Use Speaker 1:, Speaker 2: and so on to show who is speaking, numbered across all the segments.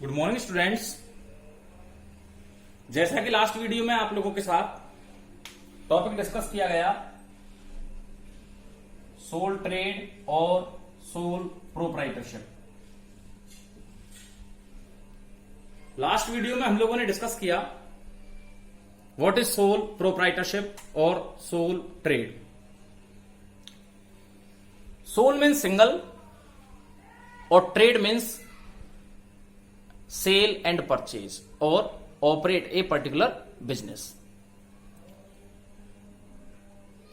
Speaker 1: Good morning students. जैसा कि last video में आप लोगों के साथ टॉपिक डिस्कस किया गया सोल ट्रेड और सोल प्रोप्राइटरशिप। लास्ट वीडियो में हम लोगों ने डिस्कस किया व्हाट इज सोल प्रोप्राइटरशिप और sole trade. Sole means single और trade means sale and purchase और operate a particular business.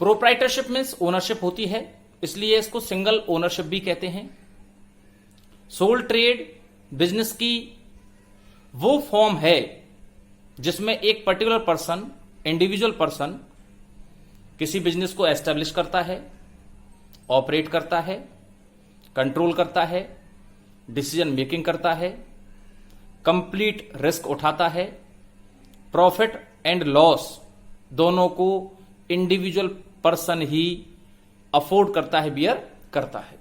Speaker 1: Proprietorship means ownership होती है, इसलिए इसको सिंगल ओनरशिप भी कहते हैं। सोल ट्रेड बिजनेस की वो फॉर्म है जिसमें एक पर्टिकुलर पर्सन, इंडिविजुअल पर्सन किसी बिजनेस को एस्टेब्लिश करता है, ऑपरेट करता है, कंट्रोल करता है, डिसीजन मेकिंग करता है, कंप्लीट रिस्क उठाता है, प्रॉफिट एंड लॉस दोनों को इंडिविजुअल पर्सन ही अफोर्ड करता है, बियर करता है।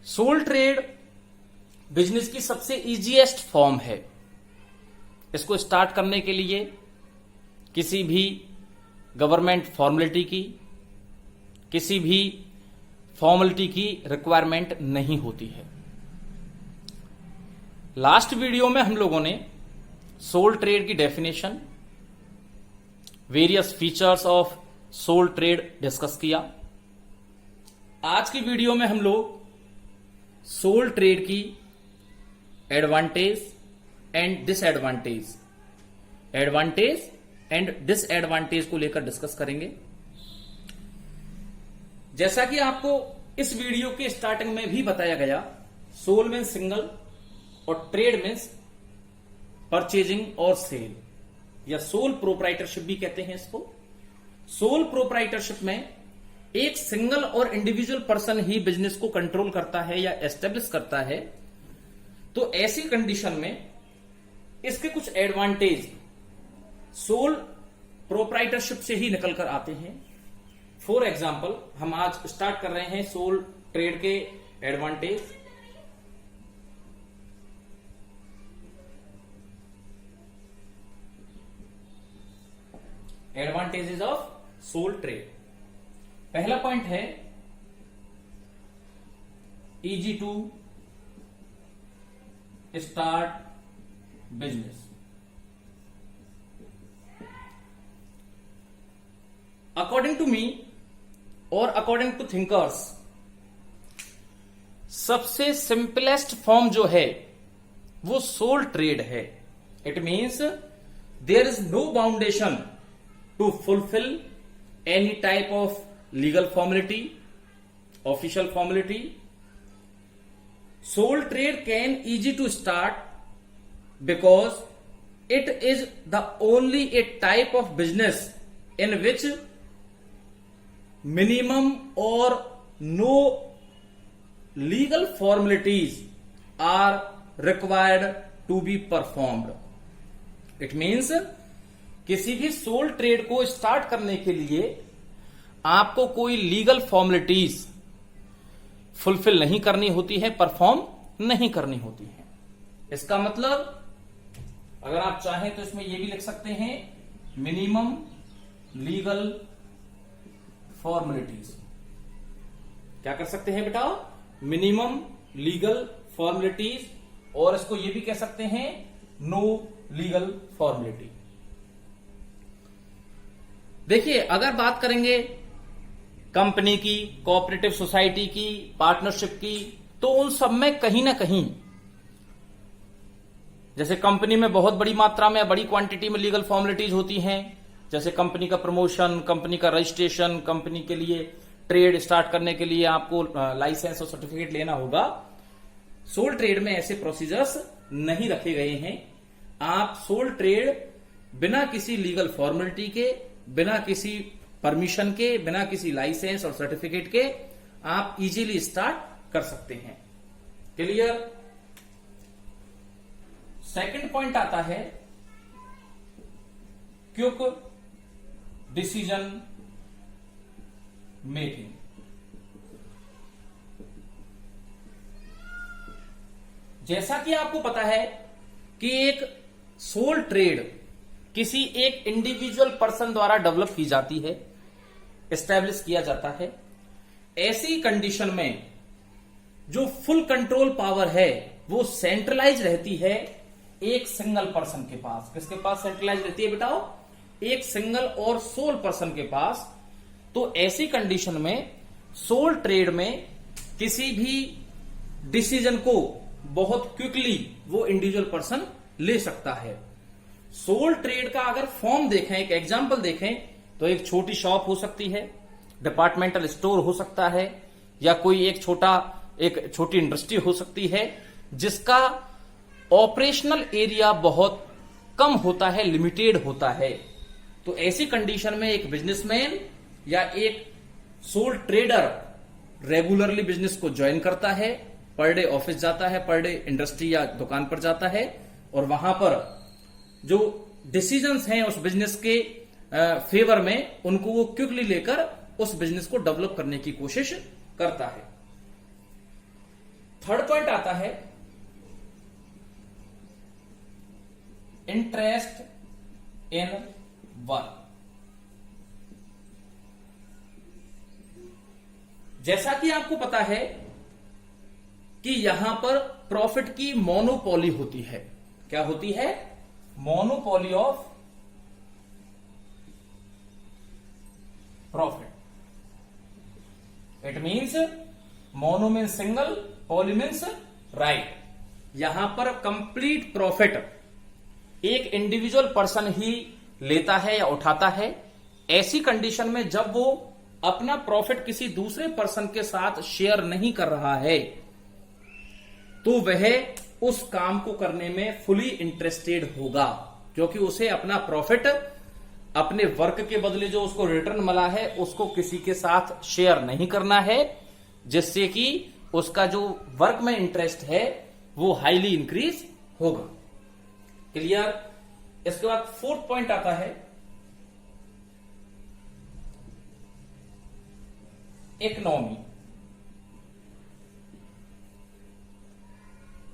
Speaker 1: सोल ट्रेड बिजनेस की सबसे इजीएस्ट फॉर्म है। इसको स्टार्ट करने के लिए किसी भी गवर्नमेंट फॉर्मेलिटी की, किसी भी फॉर्मेलिटी की रिक्वायरमेंट नहीं होती है। लास्ट वीडियो में हम लोगों ने सोल ट्रेड की definition, various features of sole trade discuss किया। आज की वीडियो में हम लोग सोल ट्रेड की advantage and disadvantage, advantage and disadvantage को लेकर डिस्कस करेंगे। जैसा कि आपको इस वीडियो के स्टार्टिंग में भी बताया गया, सोल मीन्स सिंगल और ट्रेड मीन्स परचेजिंग और सेल, या सोल प्रोप्राइटरशिप भी कहते हैं इसको। सोल प्रोप्राइटरशिप में एक सिंगल और इंडिविजुअल पर्सन ही बिजनेस को कंट्रोल करता है या एस्टेब्लिश करता है। तो ऐसी कंडीशन में इसके कुछ एडवांटेज सोल प्रोप्राइटरशिप से ही निकल कर आते हैं। फॉर एग्जाम्पल, हम आज स्टार्ट कर रहे हैं सोल ट्रेड के advantage. Advantages of sole trade. पहला पॉइंट है easy to start business. According to me और अकॉर्डिंग टू थिंकर्स, सबसे सिंपलेस्ट फॉर्म जो है वो सोल ट्रेड है। It means there is no boundation to fulfill any type of legal formality, official formality. Sole trade can easy to start because it is the only a type of business in which minimum or no legal formalities are required to be performed. It means किसी भी soul trade को start करने के लिए आपको कोई legal formalities fulfil नहीं करनी होती है, परफॉर्म नहीं करनी होती है। इसका मतलब अगर आप चाहें तो इसमें यह भी लिख सकते हैं मिनिमम लीगल फॉर्मेलिटीज। क्या कर सकते हैं बेटा? मिनिमम लीगल फॉर्मेलिटीज, और इसको यह भी कह सकते हैं नो लीगल फॉर्मेलिटी। देखिए, अगर बात करेंगे कंपनी की, कोऑपरेटिव सोसाइटी की, पार्टनरशिप की, तो उन सब में कहीं ना कहीं, जैसे कंपनी में बहुत बड़ी मात्रा में, बड़ी क्वांटिटी में लीगल फॉर्मेलिटीज होती हैं, जैसे कंपनी का प्रमोशन, कंपनी का रजिस्ट्रेशन, कंपनी के लिए ट्रेड स्टार्ट करने के लिए आपको लाइसेंस और सर्टिफिकेट लेना होगा। सोल ट्रेड में ऐसे प्रोसीजर्स नहीं रखे गए हैं। आप सोल ट्रेड बिना किसी लीगल फॉर्मेलिटी के, बिना किसी परमिशन के, बिना किसी लाइसेंस और सर्टिफिकेट के आप इजीली स्टार्ट कर सकते हैं। क्लियर? सेकंड पॉइंट आता है क्विक डिसीजन मेकिंग। जैसा कि आपको पता है कि एक सोल ट्रेड किसी एक इंडिविजुअल पर्सन द्वारा डेवलप की जाती है, एस्टैब्लिश किया जाता है। ऐसी कंडीशन में जो फुल कंट्रोल पावर है वो सेंट्रलाइज रहती है एक सिंगल पर्सन के पास। किसके पास सेंट्रलाइज रहती है बेटाओ? एक सिंगल और सोल पर्सन के पास। तो ऐसी कंडीशन में सोल ट्रेड में किसी भी डिसीजन को बहुत क्विकली वो इंडिविजुअल पर्सन ले सकता है। सोल ट्रेड का अगर फॉर्म देखें, एक एग्जांपल देखें, तो एक छोटी शॉप हो सकती है, डिपार्टमेंटल स्टोर हो सकता है, या कोई एक छोटी इंडस्ट्री हो सकती है जिसका ऑपरेशनल एरिया बहुत कम होता है, लिमिटेड होता है। तो ऐसी कंडीशन में एक बिजनेसमैन या एक सोल ट्रेडर रेगुलरली बिजनेस को ज्वाइन करता है, पर डे ऑफिस जाता है, पर डे इंडस्ट्री या दुकान पर जाता है, और वहां पर जो डिसीजंस हैं उस बिजनेस के फेवर में उनको वो क्विकली लेकर उस बिजनेस को डेवलप करने की कोशिश करता है। थर्ड पॉइंट आता है इंटरेस्ट इन वर्क। जैसा कि आपको पता है कि यहां पर प्रॉफिट की मोनोपोली होती है। क्या होती है? Monopoly of profit. It means mono means single, poly means right. यहां पर कंप्लीट प्रॉफिट एक इंडिविजुअल पर्सन ही लेता है या उठाता है। ऐसी कंडीशन में जब वो अपना प्रॉफिट किसी दूसरे पर्सन के साथ शेयर नहीं कर रहा है तो वह उस काम को करने में फुली इंटरेस्टेड होगा, क्योंकि उसे अपना प्रॉफिट अपने वर्क के बदले जो उसको रिटर्न मिला है उसको किसी के साथ शेयर नहीं करना है, जिससे कि उसका जो वर्क में इंटरेस्ट है वो हाईली इंक्रीज होगा। क्लियर? इसके बाद फोर्थ पॉइंट आता है इकोनॉमी।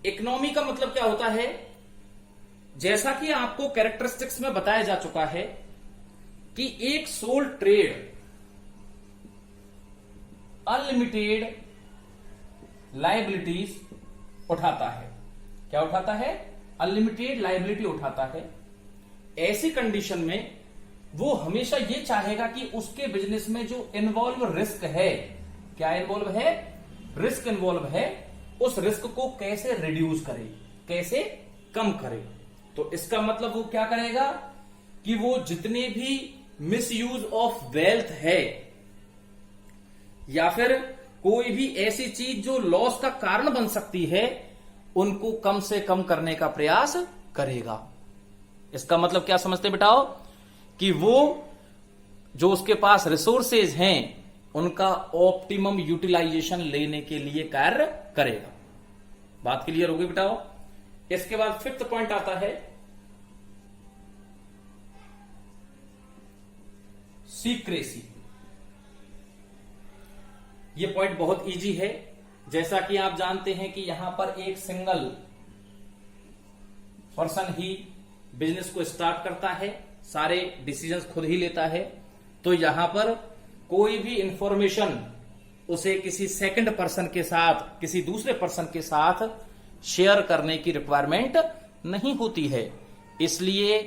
Speaker 1: इकोनॉमी का मतलब क्या होता है? जैसा कि आपको कैरेक्टरिस्टिक्स में बताया जा चुका है कि एक सोल ट्रेड अनलिमिटेड लायबिलिटीज उठाता है। क्या उठाता है? अनलिमिटेड लायबिलिटी उठाता है। ऐसी कंडीशन में वो हमेशा ये चाहेगा कि उसके बिजनेस में जो इन्वॉल्व रिस्क है, क्या इन्वॉल्व है? रिस्क इन्वॉल्व है, उस रिस्क को कैसे रिड्यूस करे, कैसे कम करे। तो इसका मतलब वो क्या करेगा कि वो जितने भी मिसयूज ऑफ वेल्थ है या फिर कोई भी ऐसी चीज जो लॉस का कारण बन सकती है उनको कम से कम करने का प्रयास करेगा। इसका मतलब क्या समझते बेटाओ? कि वो जो उसके पास रिसोर्सेज हैं उनका ऑप्टिमम यूटिलाइजेशन लेने के लिए कार्य करेगा। बात क्लियर होगी बेटाओ? इसके बाद फिफ्थ पॉइंट आता है सीक्रेसी। ये पॉइंट बहुत इजी है। जैसा कि आप जानते हैं कि यहां पर एक सिंगल पर्सन ही बिजनेस को स्टार्ट करता है, सारे डिसीजंस खुद ही लेता है। तो यहां पर कोई भी इंफॉर्मेशन उसे किसी सेकंड पर्सन के साथ, किसी दूसरे पर्सन के साथ शेयर करने की रिक्वायरमेंट नहीं होती है। इसलिए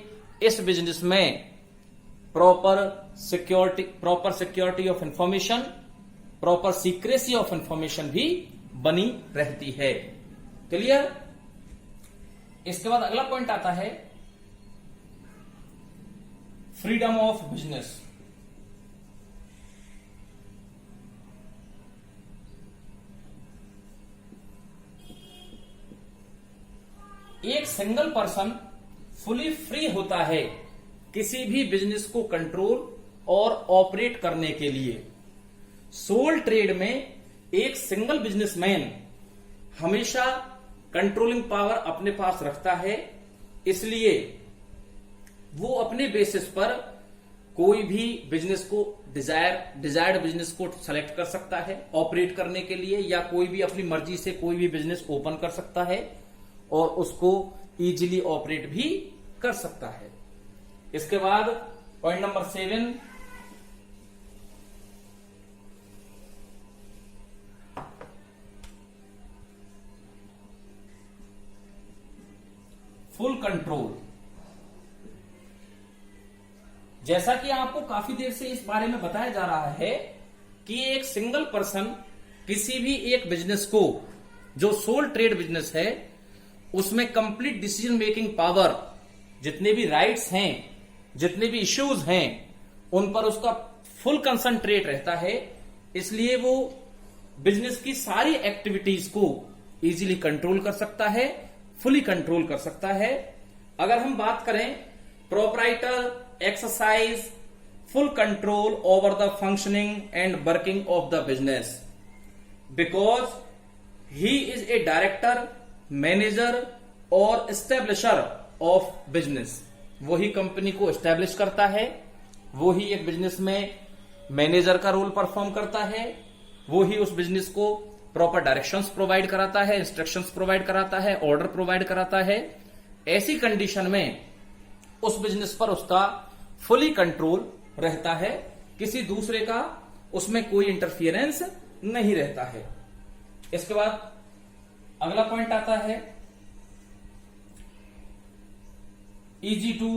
Speaker 1: इस बिजनेस में proper security of information, proper secrecy of information भी बनी रहती है। क्लियर? इसके बाद अगला पॉइंट आता है फ्रीडम ऑफ बिजनेस। एक सिंगल पर्सन फुली फ्री होता है किसी भी बिजनेस को कंट्रोल और ऑपरेट करने के लिए। सोल ट्रेड में एक सिंगल बिजनेसमैन हमेशा कंट्रोलिंग पावर अपने पास रखता है, इसलिए वो अपने बेसिस पर कोई भी बिजनेस को डिजायर्ड बिजनेस को सेलेक्ट कर सकता है ऑपरेट करने के लिए, या कोई भी अपनी मर्जी से कोई भी बिजनेस ओपन कर सकता है। और उसको इजीली ऑपरेट भी कर सकता है। इसके बाद पॉइंट नंबर 7, फुल कंट्रोल। जैसा कि आपको काफी देर से इस बारे में बताया जा रहा है कि एक सिंगल पर्सन किसी भी एक बिजनेस को, जो सोल ट्रेड बिजनेस है, उसमें कंप्लीट डिसीजन मेकिंग पावर, जितने भी राइट्स हैं, जितने भी इश्यूज हैं, उन पर उसका फुल कंसंट्रेट रहता है। इसलिए वो बिजनेस की सारी एक्टिविटीज को इजीली कंट्रोल कर सकता है, फुली कंट्रोल कर सकता है। अगर हम बात करें, proprietor exercise full control over the functioning and working of the business because he is a director, manager और एस्टेब्लिशर ऑफ बिजनेस। वो ही कंपनी को एस्टेब्लिश करता है, वो ही एक बिजनेस में मैनेजर का रोल परफॉर्म करता है, वो ही उस बिजनेस को प्रॉपर डायरेक्शंस प्रोवाइड कराता है, इंस्ट्रक्शंस प्रोवाइड कराता है, ऑर्डर प्रोवाइड कराता है। ऐसी कंडीशन में उस बिजनेस पर उसका फुली कंट्रोल रहता है, किसी दूसरे का उसमें कोई इंटरफियरेंस नहीं रहता है। इसके बाद अगला पॉइंट आता है इजी टू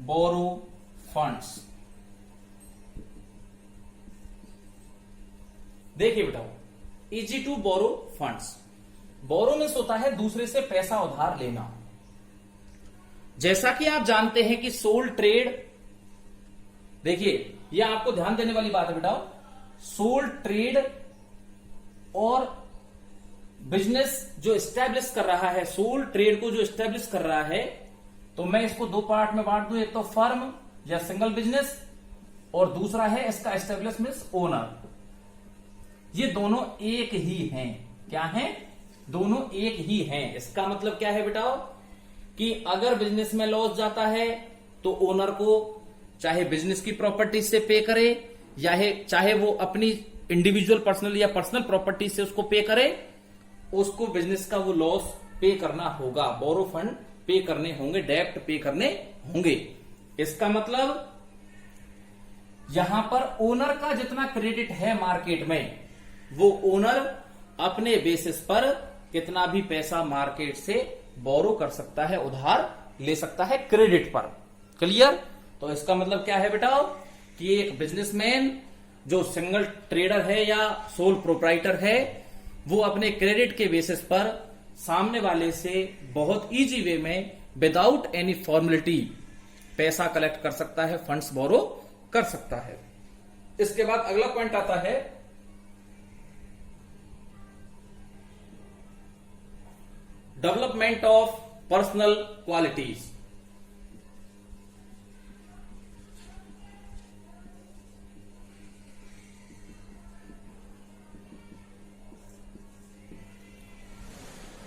Speaker 1: बोरो फंड्स। देखिए बेटा, easy to borrow funds, borrow means होता है दूसरे से पैसा उधार लेना। जैसा कि आप जानते हैं कि सोल ट्रेड, देखिए यह आपको ध्यान देने वाली बात है बेटा, सोल ट्रेड और बिजनेस जो एस्टेब्लिश कर रहा है, सोल ट्रेड को जो एस्टेब्लिश कर रहा है, तो मैं इसको दो पार्ट में बांट दूं, एक तो फर्म या सिंगल बिजनेस और दूसरा है इसका एस्टेब्लिश मीन्स ओनर। ये दोनों एक ही हैं। क्या हैं? दोनों एक ही हैं। इसका मतलब क्या है बेटा कि अगर बिजनेस में लॉस जाता है तो ओनर को चाहे बिजनेस की प्रॉपर्टी से पे करे या चाहे वो अपनी इंडिविजुअल पर्सनल या पर्सनल प्रॉपर्टी से उसको पे करे, उसको बिजनेस का वो लॉस पे करना होगा, बोरो फंड पे करने होंगे, डेप्ट पे करने होंगे। इसका मतलब यहां पर ओनर का जितना क्रेडिट है मार्केट में, वो ओनर अपने बेसिस पर कितना भी पैसा मार्केट से बोरो कर सकता है, उधार ले सकता है क्रेडिट पर। क्लियर? तो इसका मतलब क्या है बेटा कि एक बिजनेसमैन जो सिंगल ट्रेडर है या सोल प्रोप्राइटर है, वो अपने क्रेडिट के बेसिस पर सामने वाले से बहुत इजी वे में विदाउट एनी फॉर्मेलिटी पैसा कलेक्ट कर सकता है, फंड्स बोरो कर सकता है। इसके बाद अगला पॉइंट आता है development of personal qualities.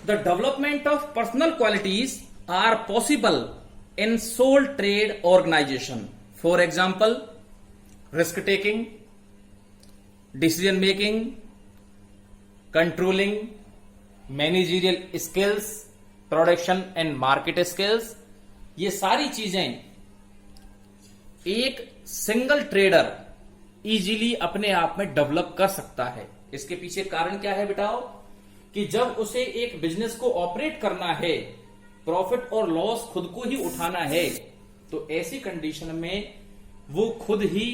Speaker 1: The development of personal qualities are possible in sole trade organization. For example, risk taking, decision making, controlling, managerial skills, production and market skills। ये सारी चीजें एक सिंगल ट्रेडर इजीली अपने आप में develop कर सकता है। इसके पीछे कारण क्या है बेटाओ कि जब उसे एक बिजनेस को ऑपरेट करना है, प्रॉफिट और लॉस खुद को ही उठाना है, तो ऐसी कंडीशन में वो खुद ही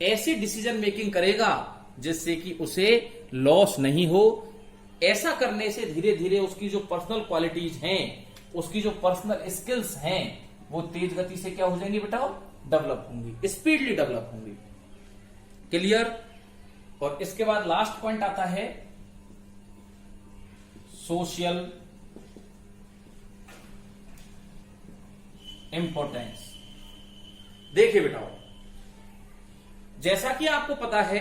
Speaker 1: ऐसी डिसीजन मेकिंग करेगा जिससे कि उसे लॉस नहीं हो। ऐसा करने से धीरे धीरे उसकी जो पर्सनल क्वालिटीज हैं, उसकी जो पर्सनल स्किल्स हैं, वो तेज गति से क्या हो जाएंगी बेटा? डेवलप होंगी, स्पीडली डेवलप होंगी। क्लियर? और इसके बाद लास्ट पॉइंट आता है सोशल इंपॉर्टेंस। देखिए बेटा, जैसा कि आपको पता है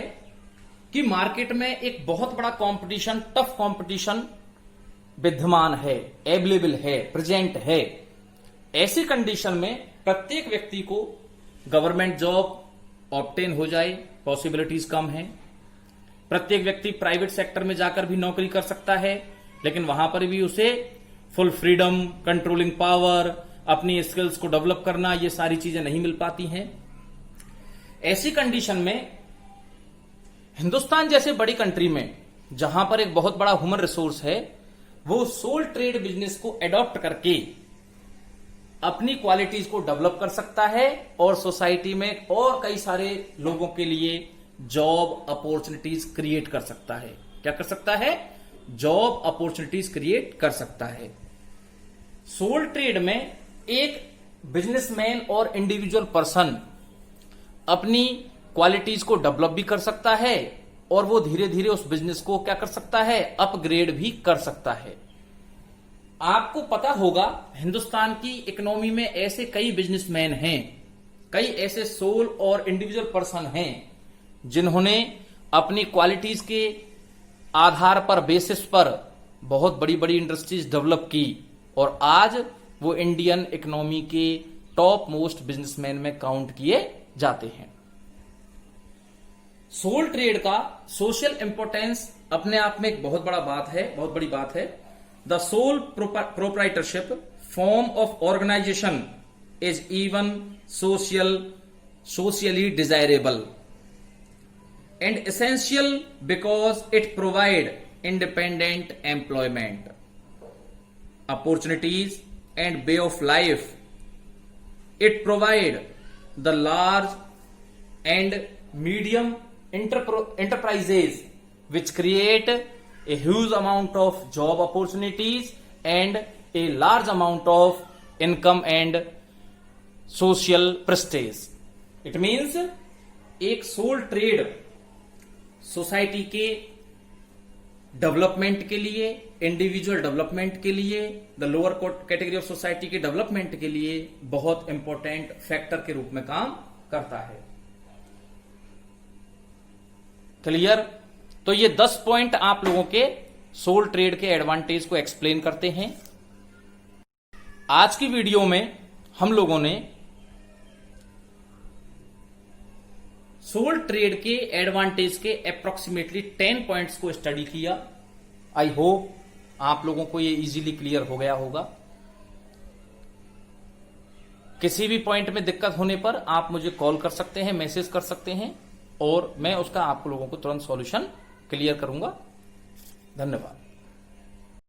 Speaker 1: कि मार्केट में एक बहुत बड़ा कंपटीशन, टफ कंपटीशन विद्यमान है, अवेलेबल है, प्रेजेंट है। ऐसी कंडीशन में प्रत्येक व्यक्ति को गवर्नमेंट जॉब ऑब्टेन हो जाए, पॉसिबिलिटीज कम है। प्रत्येक व्यक्ति प्राइवेट सेक्टर में जाकर भी नौकरी कर सकता है, लेकिन वहां पर भी उसे फुल फ्रीडम, कंट्रोलिंग पावर, अपनी स्किल्स को डेवलप करना, ये सारी चीजें नहीं मिल पाती हैं। ऐसी कंडीशन में हिंदुस्तान जैसे बड़ी कंट्री में, जहां पर एक बहुत बड़ा ह्यूमन रिसोर्स है, वो सोल ट्रेड बिजनेस को एडॉप्ट करके अपनी क्वालिटीज को डेवलप कर सकता है और सोसाइटी में और कई सारे लोगों के लिए जॉब अपॉर्चुनिटीज क्रिएट कर सकता है। क्या कर सकता है? जॉब अपॉर्चुनिटीज क्रिएट कर सकता है। सोल ट्रेड में एक बिजनेसमैन और इंडिविजुअल पर्सन अपनी क्वालिटीज को डेवलप भी कर सकता है और वो धीरे धीरे उस बिजनेस को क्या कर सकता है? अपग्रेड भी कर सकता है। आपको पता होगा हिंदुस्तान की इकोनॉमी में ऐसे कई बिजनेसमैन हैं, कई ऐसे सोल और इंडिविजुअल पर्सन हैं जिन्होंने अपनी क्वालिटीज के आधार पर, बेसिस पर बहुत बड़ी बड़ी इंडस्ट्रीज डेवलप की और आज वो इंडियन इकोनॉमी के टॉप मोस्ट बिजनेसमैन में काउंट किए जाते हैं। सोल ट्रेड का सोशल इंपोर्टेंस अपने आप में एक बहुत बड़ी बात है। The sole proprietorship form of organisation is even socially desirable and essential because it provide independent employment opportunities and way of life. It provide the large and medium enterprises which create a huge amount of job opportunities and a large amount of income and social prestige. It means एक soul trade society के development के लिए, individual development के लिए, the lower category of society के development के लिए बहुत इंपॉर्टेंट फैक्टर के रूप में काम करता है। क्लियर? तो ये 10 पॉइंट आप लोगों के सोल ट्रेड के एडवांटेज को एक्सप्लेन करते हैं। आज की वीडियो में हम लोगों ने सोल ट्रेड के एडवांटेज के अप्रोक्सीमेटली 10 पॉइंट्स को स्टडी किया। आई होप आप लोगों को ये इजीली क्लियर हो गया होगा। किसी भी पॉइंट में दिक्कत होने पर आप मुझे कॉल कर सकते हैं, मैसेज कर सकते हैं और मैं उसका आप लोगों को तुरंत सॉल्यूशन क्लियर करूंगा। धन्यवाद।